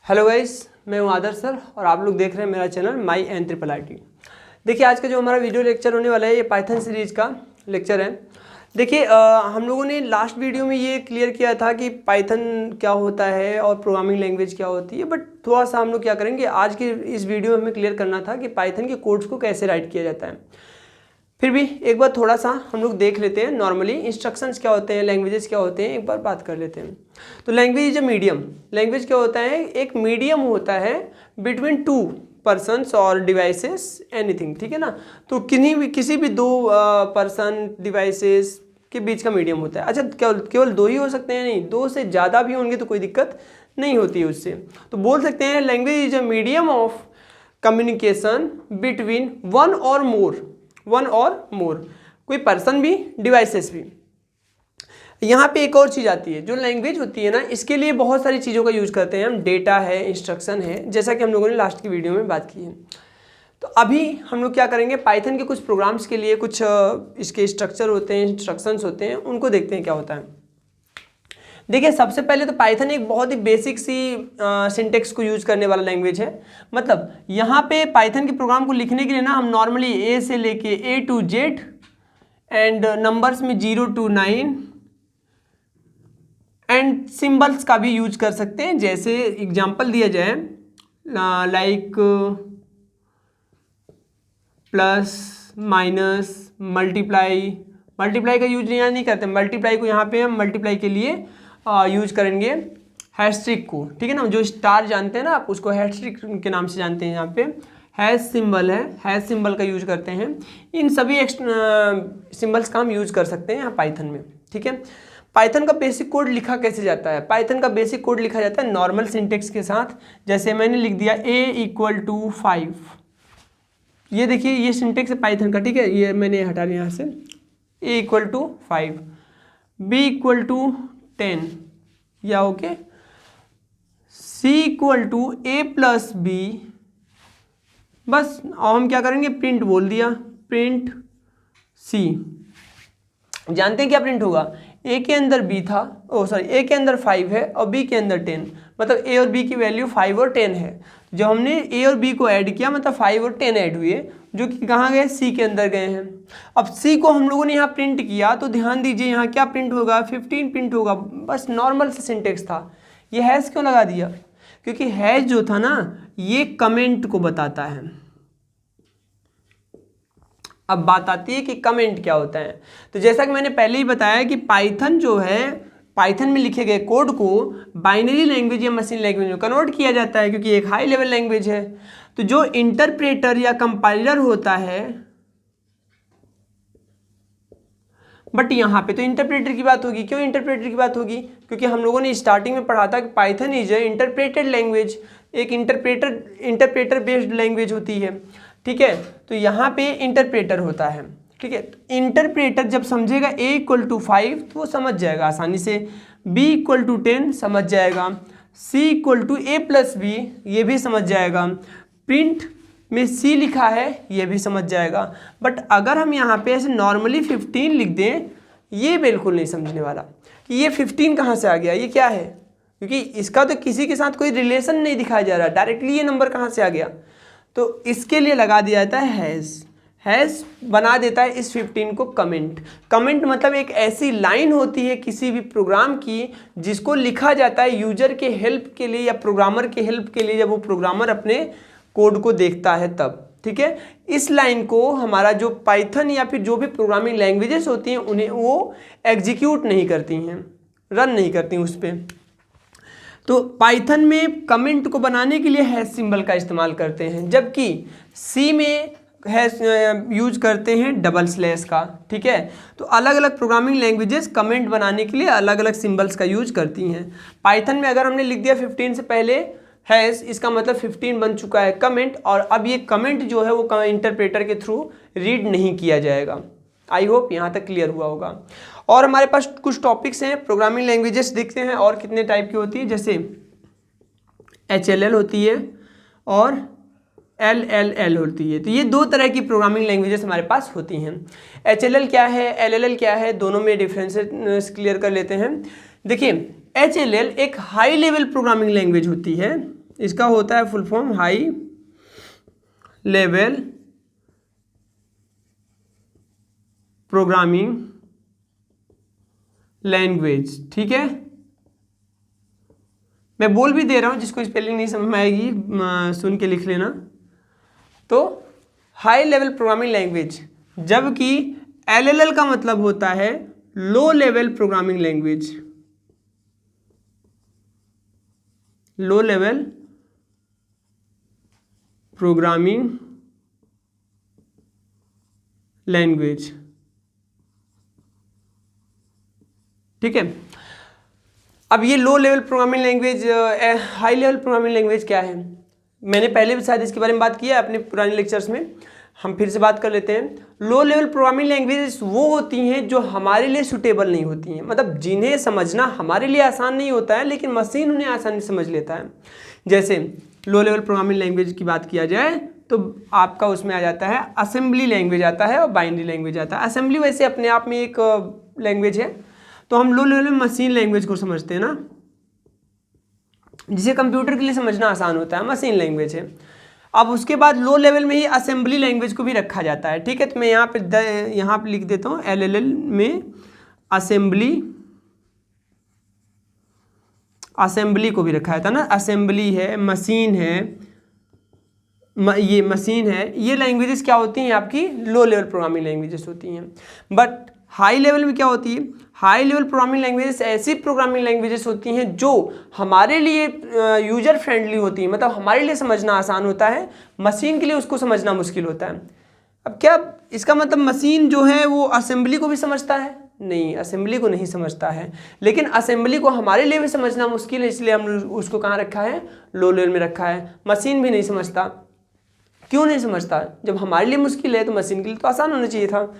Hello guys, मैं हूं आदर्श sir और आप लोग देख रहे हैं मेरा channel my N triple I T. देखिए, आज का जो हमारा वीडियो लेक्चर होने वाला है ये पाइथन सीरीज का लेक्चर है। देखिए, हम लोगों ने लास्ट वीडियो में ये क्लियर किया था कि पाइथन क्या होता है और प्रोग्रामिंग लैंग्वेज क्या होती है, बट थोड़ा सा हम लोग क्या करेंगे आज के इस वीडियो में हमें क्लियर करना था कि पाइथन के कोड्स को कैसे राइट किया जाता है। फिर भी एक बार थोड़ा सा हम लोग देख लेते हैं, नॉर्मली इंस्ट्रक्शंस क्या होते हैं, लैंग्वेजेस क्या होते हैं, एक बार बात कर लेते हैं। तो language is a medium. Language क्या होता है? एक मीडियम होता है बिटवीन टू पर्सन्स और डिवाइसेस एनीथिंग, ठीक है ना। तो किसी भी दो पर्सन डिवाइसेस के बीच का मीडियम होता है। अच्छा, केवल दो ही हो सकते हैं? नहीं, दो से ज़्यादा भी होंगे तो कोई दिक्कत नहीं होती है उससे। तो बोल सकते हैं language is a medium of communication between one और मोर, कोई पर्सन भी डिवाइसेस भी। यहाँ पे एक और चीज़ आती है, जो लैंग्वेज होती है ना, इसके लिए बहुत सारी चीज़ों का यूज़ करते हैं हम। डेटा है, इंस्ट्रक्शन है, जैसा कि हम लोगों ने लास्ट की वीडियो में बात की है। तो अभी हम लोग क्या करेंगे, पाइथन के कुछ प्रोग्राम्स के लिए कुछ इसके स्ट्रक्चर होते हैं, इंस्ट्रक्शंस होते हैं, उनको देखते हैं क्या होता है। देखिए, सबसे पहले तो पाइथन एक बहुत ही बेसिक सी सिंटेक्स को यूज करने वाला लैंग्वेज है। मतलब यहाँ पे पाइथन के प्रोग्राम को लिखने के लिए ना हम नॉर्मली ए से लेके ए टू जेड एंड नंबर्स में 0 to 9 एंड सिंबल्स का भी यूज कर सकते हैं। जैसे एग्जांपल दिया जाए लाइक प्लस माइनस मल्टीप्लाई का यूज यहाँ नहीं करते। मल्टीप्लाई को यहाँ पे हम मल्टीप्लाई के लिए यूज करेंगे हैशट्रिक को, ठीक है ना। जो स्टार जानते हैं ना आप, उसको हैशट्रिक के नाम से जानते हैं। यहाँ पे हैश सिंबल है, हैश सिंबल का यूज करते हैं। इन सभी सिंबल्स का हम यूज कर सकते हैं यहाँ पाइथन में, ठीक है। पाइथन का बेसिक कोड लिखा कैसे जाता है? पाइथन का बेसिक कोड लिखा जाता है नॉर्मल सिंटेक्स के साथ। जैसे मैंने लिख दिया a = 5, ये देखिए ये सिंटेक्स है पाइथन का, ठीक है। ये मैंने हटा लिया यहाँ से। a = 5, b = 10 या ओके, c = a + b। बस, और हम क्या करेंगे, प्रिंट बोल दिया, प्रिंट c। जानते हैं क्या प्रिंट होगा? a के अंदर b था, a के अंदर 5 है और b के अंदर 10, मतलब a और b की वैल्यू 5 और 10 है। जब हमने a और b को ऐड किया मतलब 5 और 10 ऐड हुए, जो कि कहाँ गए, c के अंदर गए हैं। अब c को हम लोगों ने यहाँ प्रिंट किया तो ध्यान दीजिए यहाँ क्या प्रिंट होगा, 15 प्रिंट होगा। बस नॉर्मल से सिंटेक्स था। ये हैश क्यों लगा दिया? क्योंकि हैश जो था ना, ये कमेंट को बताता है। अब बात आती है कि कमेंट क्या होता है। तो जैसा कि मैंने पहले ही बताया कि पाइथन जो है, पाइथन में लिखे गए कोड को बाइनरी लैंग्वेज या मशीन लैंग्वेज में कन्वर्ट किया जाता है, क्योंकि एक हाई लेवल लैंग्वेज है। तो जो इंटरप्रेटर या कंपाइलर होता है, बट यहाँ पे तो इंटरप्रेटर की बात होगी। क्यों इंटरप्रेटर की बात होगी? क्योंकि हम लोगों ने स्टार्टिंग में पढ़ा था कि Python is a interpreted language, एक इंटरप्रेटर बेस्ड लैंग्वेज होती है, ठीक है। तो यहाँ पे इंटरप्रेटर होता है, ठीक है। इंटरप्रेटर जब समझेगा a = 5 तो वो समझ जाएगा आसानी से, b = 10 समझ जाएगा, c = a + b ये भी समझ जाएगा, प्रिंट में c लिखा है ये भी समझ जाएगा। बट अगर हम यहाँ पे ऐसे नॉर्मली 15 लिख दें, ये बिल्कुल नहीं समझने वाला कि ये 15 कहाँ से आ गया, ये क्या है, क्योंकि इसका तो किसी के साथ कोई रिलेशन नहीं दिखाया जा रहा, डायरेक्टली ये नंबर कहाँ से आ गया। तो इसके लिए लगा दिया जाता है हैश बना देता है इस 15 को कमेंट। कमेंट मतलब एक ऐसी लाइन होती है किसी भी प्रोग्राम की जिसको लिखा जाता है यूजर के हेल्प के लिए या प्रोग्रामर के हेल्प के लिए, जब वो प्रोग्रामर अपने कोड को देखता है तब, ठीक है। इस लाइन को हमारा जो पाइथन या फिर जो भी प्रोग्रामिंग लैंग्वेजेस होती हैं उन्हें वो एग्जीक्यूट नहीं करती हैं, रन नहीं करती उस पर। तो पाइथन में कमेंट को बनाने के लिए हैश सिंबल का इस्तेमाल करते हैं, जबकि सी में हैश यूज करते हैं डबल / का, ठीक है। तो अलग अलग प्रोग्रामिंग लैंग्वेजेस कमेंट बनाने के लिए अलग अलग सिंबल्स का यूज करती हैं। पाइथन में अगर हमने लिख दिया 15 से पहले हैश, इसका मतलब 15 बन चुका है कमेंट, और अब ये कमेंट जो है वो इंटरप्रेटर के थ्रू रीड नहीं किया जाएगा। आई होप यहाँ तक क्लियर हुआ होगा। और हमारे पास कुछ टॉपिक्स हैं, प्रोग्रामिंग लैंग्वेजेस देखते हैं और कितने टाइप की होती है। जैसे HLL होती है और LLL होती है। तो ये दो तरह की प्रोग्रामिंग लैंग्वेजेस हमारे पास होती हैं। HLL क्या है, LLL क्या है, दोनों में डिफरेंसेस क्लियर कर लेते हैं। देखिए, HLL एक हाई लेवल प्रोग्रामिंग लैंग्वेज होती है, इसका होता है full form high level programming language. ठीक है, मैं बोल भी दे रहा हूँ, जिसको स्पेलिंग नहीं समझ में आएगी सुन के लिख लेना। तो हाई लेवल प्रोग्रामिंग लैंग्वेज, जबकि LLL का मतलब होता है low level programming language. Low level programming language. ठीक है, अब ये low level programming language, high level programming language क्या है? मैंने पहले भी शायद इसके बारे में बात किया है अपने पुराने लेक्चर्स में, हम फिर से बात कर लेते हैं। लो लेवल प्रोग्रामिंग लैंग्वेजेस वो होती हैं जो हमारे लिए सूटेबल नहीं होती हैं, मतलब जिन्हें समझना हमारे लिए आसान नहीं होता है लेकिन मशीन उन्हें आसानी से समझ लेता है। जैसे लो लेवल प्रोग्रामिंग लैंग्वेज की बात किया जाए तो आपका उसमें आ जाता है असेंबली लैंग्वेज आता है और बाइनरी लैंग्वेज आता है। असेंबली वैसे अपने आप में एक लैंग्वेज है, तो हम लो लेवल में मशीन लैंग्वेज को समझते हैं ना, जिसे कंप्यूटर के लिए समझना आसान होता है, मशीन लैंग्वेज है। अब उसके बाद लो लेवल में ही असेंबली लैंग्वेज को भी रखा जाता है। ठीक है, तो मैं यहाँ पे लिख देता हूँ LLL में असेंबली को भी रखा था ना, असेंबली है, मशीन है, ये मशीन है, ये लैंग्वेजेस क्या होती हैं आपकी लो लेवल प्रोग्रामिंग लैंग्वेजेस होती हैं। बट हाई लेवल में क्या होती है? हाई लेवल प्रोग्रामिंग लैंग्वेजेस ऐसी प्रोग्रामिंग लैंग्वेजेस होती हैं जो हमारे लिए यूजर फ्रेंडली होती हैं, मतलब हमारे लिए समझना आसान होता है, मशीन के लिए उसको समझना मुश्किल होता है। अब क्या इसका मतलब मशीन जो है वो असेंबली को भी समझता है? नहीं, असेंबली को नहीं समझता है, लेकिन असेंबली को हमारे लिए भी समझना मुश्किल है, इसलिए हमने उसको कहाँ रखा है? लो लेवल में रखा है। मशीन भी नहीं समझता। क्यों नहीं समझता? जब हमारे लिए मुश्किल है तो मशीन के लिए तो आसान होना चाहिए था।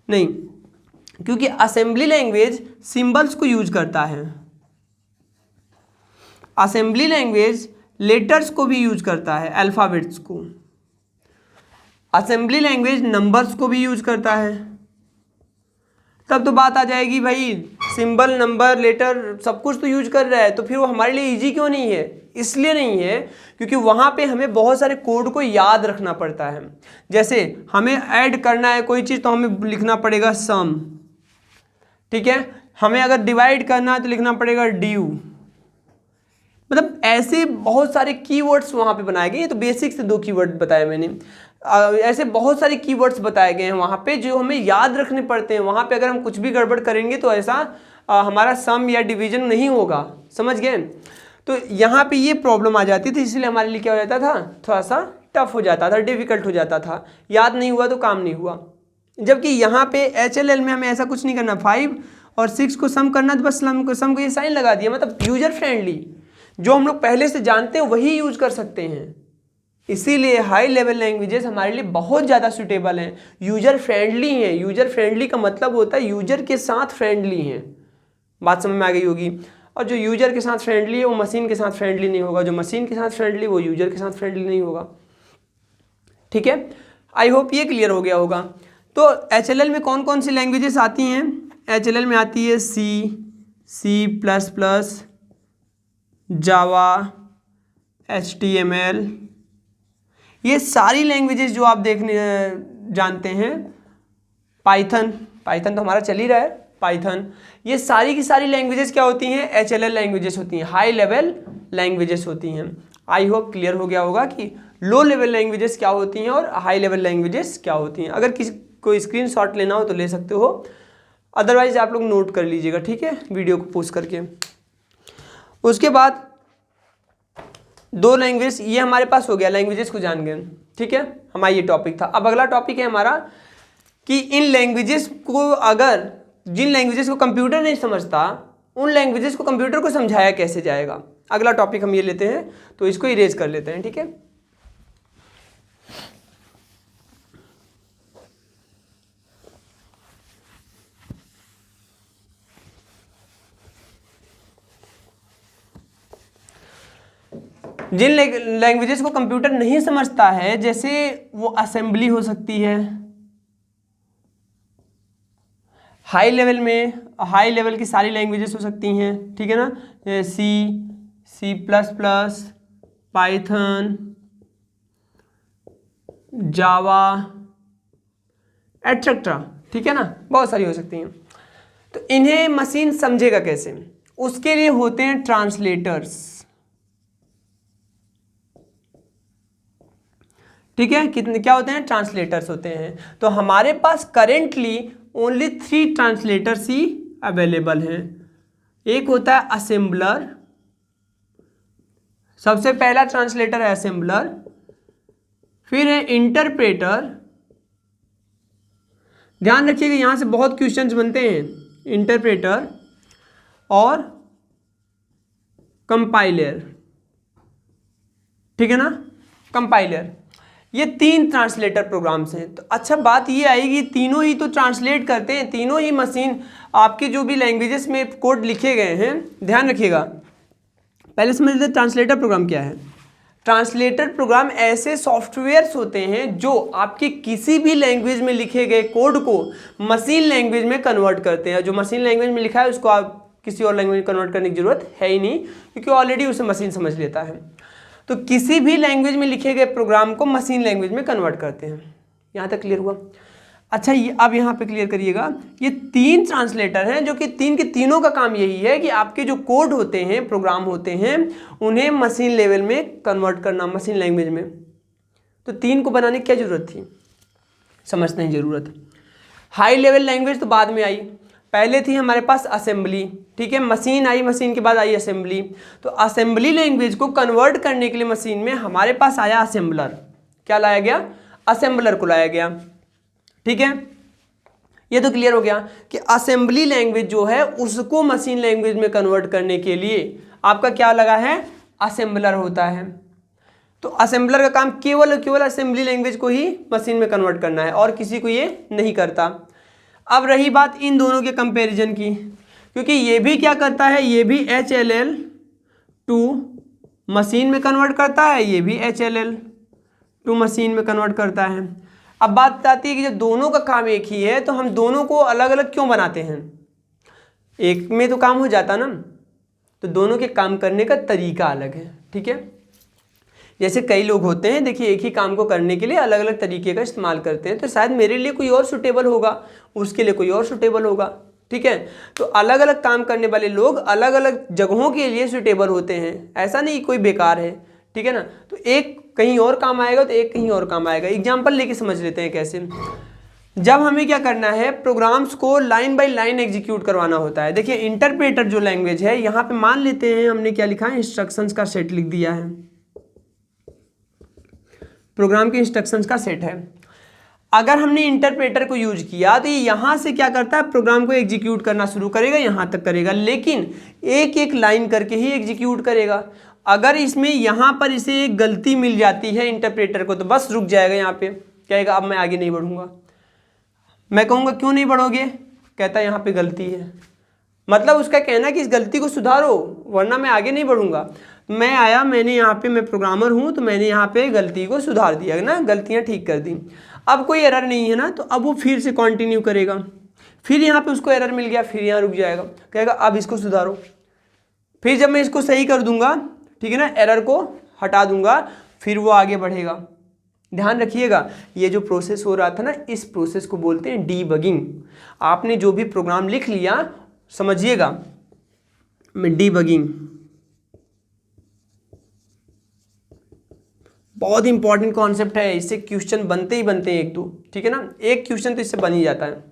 नहीं, क्योंकि असेंबली लैंग्वेज सिंबल्स को यूज करता है, असेंबली लैंग्वेज लेटर्स को भी यूज करता है, अल्फाबेट्स को। असेंबली लैंग्वेज नंबर्स को भी यूज करता है। तब तो बात आ जाएगी भाई, सिंबल, नंबर, लेटर सब कुछ तो यूज कर रहा है, तो फिर वो हमारे लिए इजी क्यों नहीं है? इसलिए नहीं है क्योंकि वहाँ पे हमें बहुत सारे कोड को याद रखना पड़ता है। जैसे हमें ऐड करना है कोई चीज़ तो हमें लिखना पड़ेगा सम, ठीक है, हमें अगर डिवाइड करना है तो लिखना पड़ेगा ड्यू। मतलब ऐसे बहुत सारे कीवर्ड्स वहाँ पे बनाए गए। ये तो बेसिक से 2 कीवर्ड बताए मैंने, ऐसे बहुत सारे कीवर्ड्स बताए गए हैं वहाँ पे जो हमें याद रखने पड़ते हैं। वहाँ पे अगर हम कुछ भी गड़बड़ करेंगे तो ऐसा हमारा सम या डिवीजन नहीं होगा, समझ गए? तो यहाँ पे ये प्रॉब्लम आ जाती थी, इसलिए हमारे लिए क्या हो जाता था, थोड़ा सा टफ हो जाता था, डिफिकल्ट हो जाता था, याद नहीं हुआ तो काम नहीं हुआ। जबकि यहाँ पे HLL में हमें ऐसा कुछ नहीं करना, 5 और 6 को सम करना, तो बस सम को ये साइन लगा दिया, मतलब यूजर फ्रेंडली, जो हम लोग पहले से जानते हैं वही यूज कर सकते हैं। इसीलिए हाई लेवल लैंग्वेजेस हमारे लिए बहुत ज़्यादा सूटेबल हैं, यूजर फ्रेंडली हैं। यूजर फ्रेंडली का मतलब होता है यूजर के साथ फ्रेंडली हैं। बात समझ में आ गई होगी। और जो यूजर के साथ फ्रेंडली है वो मशीन के साथ फ्रेंडली नहीं होगा, जो मशीन के साथ फ्रेंडली वो यूजर के साथ फ्रेंडली नहीं होगा। ठीक है, आई होप ये क्लियर हो गया होगा। तो HLL में कौन कौन सी लैंग्वेजेस आती हैं? HLL में आती है C++, जावा, HTML, ये सारी लैंग्वेजेस जो आप देखने जानते हैं। पाइथन तो हमारा चल ही रहा है, पाइथन, ये सारी की सारी लैंग्वेजेस क्या होती हैं? HLL लैंग्वेजेस होती हैं, हाई लेवल लैंग्वेजेस होती हैं। आई होप क्लियर हो गया होगा कि लो लेवल लैंग्वेजेस क्या होती हैं और हाई लेवल लैंग्वेजेस क्या होती हैं। अगर किसी को स्क्रीनशॉट लेना हो तो ले सकते हो, अदरवाइज आप लोग नोट कर लीजिएगा, ठीक है, वीडियो को पोस्ट करके। उसके बाद 2 लैंग्वेज ये हमारे पास हो गया, लैंग्वेजेस को जान गए, ठीक है, हमारा ये टॉपिक था। अब अगला टॉपिक है हमारा कि इन लैंग्वेजेस को, अगर जिन लैंग्वेजेस को कंप्यूटर नहीं समझता उन लैंग्वेजेस को कंप्यूटर को समझाया कैसे जाएगा। अगला टॉपिक हम ये लेते हैं, तो इसको इरेज कर लेते हैं, ठीक है। जिन लैंग्वेजेस को कंप्यूटर नहीं समझता है, जैसे वो असेंबली हो सकती है, हाई लेवल में हाई लेवल की सारी लैंग्वेजेस हो सकती हैं, ठीक है ना, C++, पाइथन, जावा एटसेट्रा, ठीक है ना, बहुत सारी हो सकती हैं। तो इन्हें मशीन समझेगा कैसे, उसके लिए होते हैं ट्रांसलेटर्स, ठीक है। कितने क्या होते हैं, ट्रांसलेटर्स होते हैं। तो हमारे पास करेंटली ओनली 3 ट्रांसलेटर्स ही अवेलेबल हैं। एक होता है असेंबलर, सबसे पहला ट्रांसलेटर है असेंबलर, फिर है इंटरप्रेटर, ध्यान रखिएगा यहां से बहुत क्वेश्चंस बनते हैं, इंटरप्रेटर और कंपाइलर, ठीक है ना, कंपाइलर। ये 3 ट्रांसलेटर प्रोग्राम्स हैं। तो अच्छा बात ये आएगी, तीनों ही तो ट्रांसलेट करते हैं, तीनों ही मशीन आपके जो भी लैंग्वेजेस में कोड लिखे गए हैं, ध्यान रखिएगा। पहले समझ लेते ट्रांसलेटर प्रोग्राम क्या है। ट्रांसलेटर प्रोग्राम ऐसे सॉफ्टवेयर्स होते हैं जो आपके किसी भी लैंग्वेज में लिखे गए कोड को मशीन लैंग्वेज में कन्वर्ट करते हैं। जो मशीन लैंग्वेज में लिखा है उसको आप किसी और लैंग्वेज में कन्वर्ट करने की जरूरत है ही नहीं, क्योंकि ऑलरेडी उसे मशीन समझ लेता है। तो किसी भी लैंग्वेज में लिखे गए प्रोग्राम को मशीन लैंग्वेज में कन्वर्ट करते हैं। यहाँ तक क्लियर हुआ। अच्छा ये अब यहाँ पे क्लियर करिएगा, ये 3 ट्रांसलेटर हैं जो कि तीन के तीनों का काम यही है कि आपके जो कोड होते हैं, प्रोग्राम होते हैं, उन्हें मशीन लेवल में कन्वर्ट करना, मशीन लैंग्वेज में। तो 3 को बनाने की क्या जरूरत थी, समझते हैं जरूरत। हाई लेवल लैंग्वेज तो बाद में आई, पहले थी हमारे पास असेंबली, ठीक है, मशीन आई, मशीन के बाद आई असेंबली। तो असेंबली लैंग्वेज को कन्वर्ट करने के लिए मशीन में हमारे पास आया असेंबलर। क्या लाया गया, असेंबलर को लाया गया, ठीक है। ये तो क्लियर हो गया कि असेंबली लैंग्वेज जो है उसको मशीन लैंग्वेज में कन्वर्ट करने के लिए आपका क्या लगा है, असेंबलर होता है। तो असेंबलर का काम केवल असेंबली लैंग्वेज को ही मशीन में कन्वर्ट करना है और किसी को ये नहीं करता। अब रही बात इन दोनों के कंपैरिजन की, क्योंकि ये भी क्या करता है, ये भी HLL टू मशीन में कन्वर्ट करता है, ये भी HLL टू मशीन में कन्वर्ट करता है। अब बात आती है कि जब दोनों का काम एक ही है तो हम दोनों को अलग अलग क्यों बनाते हैं, एक में तो काम हो जाता ना। तो दोनों के काम करने का तरीका अलग है, ठीक है। जैसे कई लोग होते हैं, देखिए एक ही काम को करने के लिए अलग अलग तरीके का इस्तेमाल करते हैं। तो शायद मेरे लिए कोई और सूटेबल होगा, उसके लिए कोई और सूटेबल होगा, ठीक है। तो अलग अलग काम करने वाले लोग अलग अलग जगहों के लिए सूटेबल होते हैं, ऐसा नहीं कोई बेकार है, ठीक है ना। तो एक कहीं और काम आएगा तो एक कहीं और काम आएगा। एग्जाम्पल लेके समझ लेते हैं कैसे। जब हमें क्या करना है, प्रोग्राम्स को लाइन बाय लाइन एग्जीक्यूट करवाना होता है। देखिए इंटरप्रेटर जो लैंग्वेज है, यहाँ पे मान लेते हैं हमने क्या लिखा है, इंस्ट्रक्शंस का सेट लिख दिया है, प्रोग्राम के इंस्ट्रक्शंस का सेट है। अगर हमने इंटरप्रेटर को यूज किया तो ये यहाँ से क्या करता है, प्रोग्राम को एग्जीक्यूट करना शुरू करेगा, यहाँ तक करेगा, लेकिन एक एक लाइन करके ही एग्जीक्यूट करेगा। अगर इसमें यहाँ पर इसे एक गलती मिल जाती है इंटरप्रेटर को, तो बस रुक जाएगा, यहाँ पे कहेगा अब मैं आगे नहीं बढ़ूंगा। मैं कहूँगा क्यों नहीं बढ़ोगे, कहता है यहाँ पे गलती है। मतलब उसका कहना है कि इस गलती को सुधारो वरना मैं आगे नहीं बढ़ूंगा। मैं आया, मैंने यहाँ पे, मैं प्रोग्रामर हूँ तो मैंने यहाँ पे गलती को सुधार दिया ना, गलतियाँ ठीक कर दी। अब कोई एरर नहीं है ना, तो अब वो फिर से कंटिन्यू करेगा। फिर यहाँ पे उसको एरर मिल गया, फिर यहाँ रुक जाएगा, कहेगा अब इसको सुधारो। फिर जब मैं इसको सही कर दूंगा, ठीक है ना, एरर को हटा दूंगा, फिर वो आगे बढ़ेगा। ध्यान रखिएगा, ये जो प्रोसेस हो रहा था ना, इस प्रोसेस को बोलते हैं डीबगिंग। आपने जो भी प्रोग्राम लिख लिया, समझिएगा, मैं डीबगिंग, बहुत इंपॉर्टेंट कॉन्सेप्ट है, इससे क्वेश्चन बनते ही बनते हैं एक दो, ठीक है ना, एक क्वेश्चन तो इससे बन ही जाता है।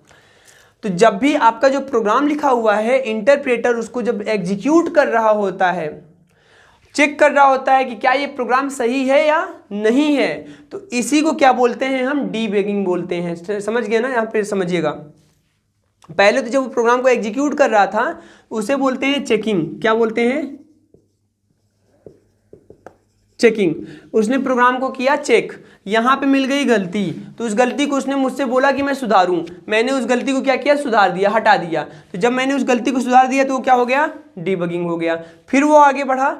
तो जब भी आपका जो प्रोग्राम लिखा हुआ है, इंटरप्रेटर उसको जब एग्जीक्यूट कर रहा होता है, चेक कर रहा होता है कि क्या ये प्रोग्राम सही है या नहीं है, तो इसी को क्या बोलते हैं, हम डीबगिंग बोलते हैं। समझ गए ना, यहाँ पे समझिएगा। पहले तो जब वो प्रोग्राम को एग्जीक्यूट कर रहा था उसे बोलते हैं चेकिंग। क्या बोलते हैं, चेकिंग। उसने प्रोग्राम को किया चेक, यहाँ पे मिल गई गलती, तो उस गलती को उसने मुझसे बोला कि मैं सुधारूं, मैंने उस गलती को क्या किया, सुधार दिया, हटा दिया। तो जब मैंने उस गलती को सुधार दिया तो वो क्या हो गया, डीबगिंग हो गया। फिर वो आगे बढ़ा,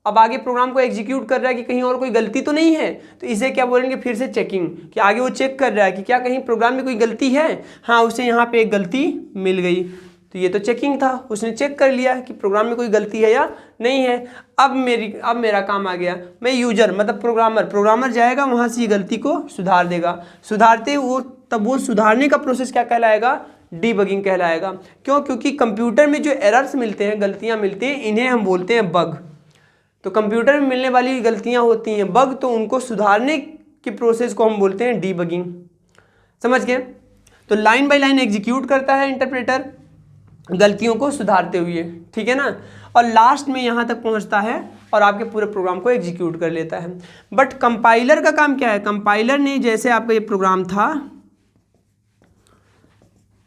अब आगे प्रोग्राम को एग्जीक्यूट कर रहा है कि कहीं और कोई गलती तो नहीं है, तो इसे क्या बोलेंगे, फिर से चेकिंग, कि आगे वो चेक कर रहा है कि क्या कहीं प्रोग्राम में कोई गलती है। हाँ, उसे यहाँ पे एक गलती मिल गई, तो ये तो चेकिंग था, उसने चेक कर लिया कि प्रोग्राम में कोई गलती है या नहीं है। अब मेरा काम आ गया, मैं यूजर मतलब प्रोग्रामर जाएगा वहाँ से ये गलती को सुधार देगा। सुधारते वो तब वो सुधारने का प्रोसेस क्या कहलाएगा? डीबगिंग कहलाएगा। क्यों? क्योंकि कंप्यूटर में जो एरर्स मिलते हैं, गलतियाँ मिलती हैं, इन्हें हम बोलते हैं बग। तो कंप्यूटर में मिलने वाली गलतियाँ होती हैं बग, तो उनको सुधारने के प्रोसेस को हम बोलते हैं डीबगिंग। समझ गए? तो लाइन बाय लाइन एग्जीक्यूट करता है इंटरप्रेटर गलतियों को सुधारते हुए, ठीक है ना, और लास्ट में यहाँ तक पहुँचता है और आपके पूरे प्रोग्राम को एग्जीक्यूट कर लेता है। बट कंपाइलर का काम क्या है? कंपाइलर ने जैसे आपका ये प्रोग्राम था,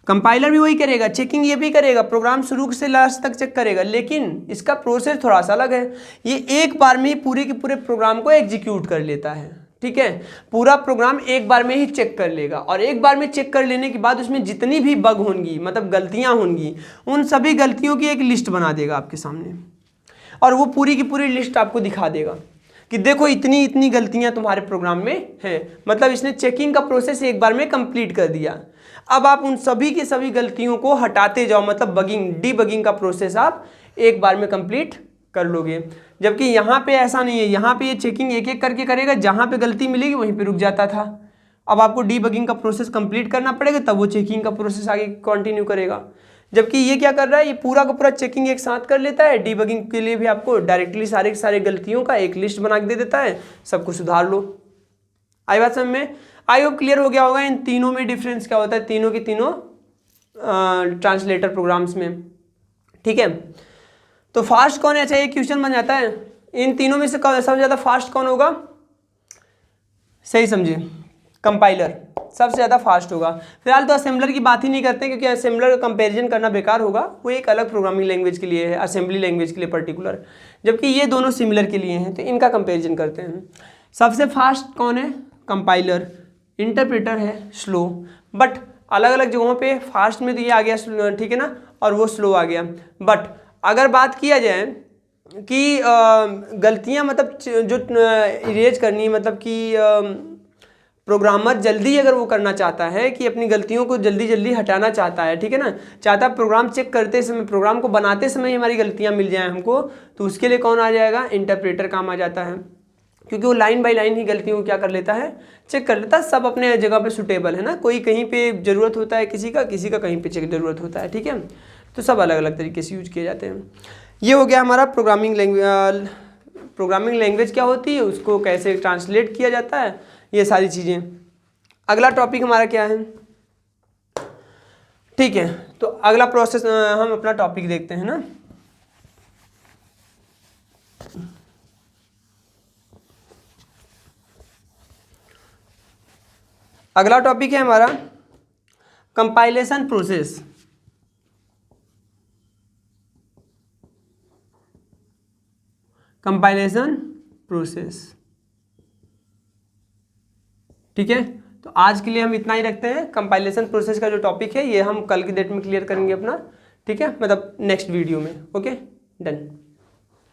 कंपाइलर भी वही करेगा, चेकिंग ये भी करेगा, प्रोग्राम शुरू से लास्ट तक चेक करेगा, लेकिन इसका प्रोसेस थोड़ा सा अलग है। ये एक बार में ही पूरे के पूरे प्रोग्राम को एग्जीक्यूट कर लेता है, ठीक है। पूरा प्रोग्राम एक बार में ही चेक कर लेगा, और एक बार में चेक कर लेने के बाद उसमें जितनी भी बग होंगी, मतलब गलतियां होंगी, उन सभी गलतियों की एक लिस्ट बना देगा आपके सामने, और वो पूरी की पूरी लिस्ट आपको दिखा देगा कि देखो इतनी इतनी गलतियां तुम्हारे प्रोग्राम में हैं। मतलब इसने चेकिंग का प्रोसेस एक बार में कंप्लीट कर दिया। अब आप उन सभी की सभी गलतियों को हटाते जाओ, मतलब बगिंग, डीबगिंग का प्रोसेस आप एक बार में कंप्लीट कर लोगे। जबकि यहाँ पे ऐसा नहीं है, यहाँ पे ये चेकिंग एक एक करके करेगा, जहाँ पे गलती मिलेगी वहीं पे रुक जाता था। अब आपको डीबगिंग का प्रोसेस कंप्लीट करना पड़ेगा, तब वो चेकिंग का प्रोसेस आगे कंटिन्यू करेगा। जबकि ये क्या कर रहा है, ये पूरा का पूरा चेकिंग एक साथ कर लेता है। डीबगिंग के लिए भी आपको डायरेक्टली सारे के सारे गलतियों का एक लिस्ट बना के दे देता है, सबको सुधार लो। आई बात समझ में? आई होप क्लियर हो गया होगा इन तीनों में डिफरेंस क्या होता है, तीनों के तीनों ट्रांसलेटर प्रोग्राम्स में, ठीक है। तो फास्ट कौन है? अच्छा, एक क्वेश्चन बन जाता है, इन तीनों में से सबसे ज़्यादा फास्ट कौन होगा? सही समझिए, कंपाइलर सबसे ज़्यादा फास्ट होगा। फिलहाल तो असेंबलर की बात ही नहीं करते, क्योंकि असेंबलर का कंपेरिजन करना बेकार होगा, वो एक अलग प्रोग्रामिंग लैंग्वेज के लिए है, असेंबली लैंग्वेज के लिए पर्टिकुलर, जबकि ये दोनों सिमिलर के लिए हैं, तो इनका कंपेरिजन करते हैं। सबसे फास्ट कौन है? कंपाइलर। इंटरप्रेटर है स्लो। बट अलग अलग जगहों पे फास्ट में तो ये आ गया, ठीक है ना, और वो स्लो आ गया। बट अगर बात किया जाए कि गलतियां मतलब जो इरेज करनी, मतलब कि प्रोग्रामर जल्दी अगर वो करना चाहता है कि अपनी गलतियों को जल्दी जल्दी हटाना चाहता है, ठीक है ना, चाहता प्रोग्राम चेक करते समय, प्रोग्राम को बनाते समय हमारी गलतियां मिल जाएं हमको, तो उसके लिए कौन आ जाएगा? इंटरप्रेटर काम आ जाता है। क्योंकि वो लाइन बाय लाइन ही गलतियों को क्या कर लेता है? चेक कर लेता है। सब अपने जगह पे सुटेबल है ना, कोई कहीं पे ज़रूरत होता है किसी का कहीं पे चेक ज़रूरत होता है, ठीक है। तो सब अलग अलग तरीके से यूज किए जाते हैं। ये हो गया हमारा प्रोग्रामिंग लैंग्वेज। प्रोग्रामिंग लैंग्वेज क्या होती है, उसको कैसे ट्रांसलेट किया जाता है, ये सारी चीज़ें। अगला टॉपिक हमारा क्या है? ठीक है, तो अगला प्रोसेस हम अपना टॉपिक देखते हैं ना। अगला टॉपिक है हमारा कंपाइलेशन प्रोसेस। कंपाइलेशन प्रोसेस, ठीक है। तो आज के लिए हम इतना ही रखते हैं। कंपाइलेशन प्रोसेस का जो टॉपिक है ये हम कल की डेट में क्लियर करेंगे अपना, ठीक है, मतलब नेक्स्ट वीडियो में। Okay, done.